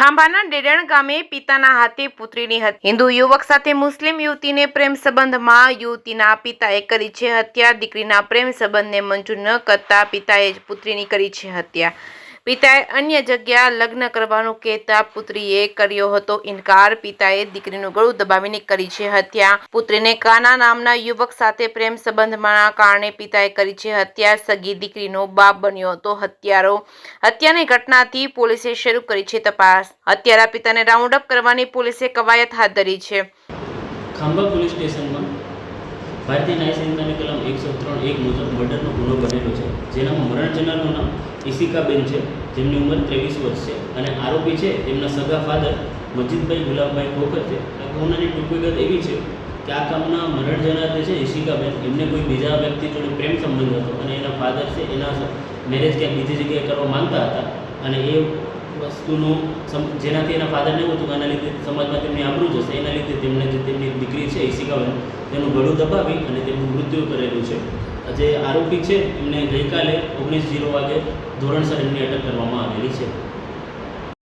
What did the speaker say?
ખાંભાના ડેડણ ગામે પિતાના હાથે પુત્રીની હત્યા. હિન્દુ યુવક સાથે મુસ્લિમ યુવતીને પ્રેમ સંબંધમાં યુવતીના પિતાએ કરી છે હત્યા. દીકરીના પ્રેમ સંબંધને મંજૂર ન કરતા પિતાએ જ પુત્રીની કરી છે હત્યા. પિતાએ અન્ય જગ્યા લગ્ન કરવાનું કહેતા પુત્રીએ કર્યો હતો ઇનકાર. પિતાએ દીકરીનું ગળું દબાવીને કરી છે હત્યા. પુત્રીને કાના નામના યુવક સાથે પ્રેમ સંબંધના કારણે પિતાએ કરી છે હત્યા. સગી દીકરીનો બાપ બન્યો હતો હત્યારો. હત્યાની ઘટનાથી પોલીસે શરૂ કરી છે તપાસ. હત્યારા પિતાને રાઉન્ડ અપ કરવાની પોલીસે કવાયત હાથ ધરી છે. ખાંભા પોલીસ સ્ટેશનમાં ભારતીય ન્યાય સંહિતાની કલમ 103(1) મુજબ મર્ડરનો ગુનો બનેલો છે, જેનામાં મરણ જનારનું નામ ઈશિકાબેન છે, જેમની ઉંમર 23 વર્ષ છે, અને આરોપી છે તેમના સગા ફાધર મજીદભાઈ ગુલાબભાઈ ખોખર છે. આ ગુનાની ટૂંક વિગત એવી છે કે આ કામના મરણ જનાર જે છે ઈશિકાબેન, એમને કોઈ બીજા વ્યક્તિ જોડે પ્રેમ સંબંધ હતો અને એના ફાધર છે એના મેરેજ ક્યાંક બીજી જગ્યાએ કરવા માંગતા હતા, અને એ વસ્તુનું જેનાથી એના ફાધરને એવું હતું કે આના લીધે સમાજમાં તેમની આબરૂ જશે, એના લીધે તેમણે જે તેમની દીકરી છે ઈશિકાબેન તેનું ગળું દબાવી અને તેમનું મૃત્યુ કરેલું છે. જે આરોપી છે એમને ગઈકાલે 19:0 વાગે ધોરણસર એમની અટક કરવામાં આવેલી છે.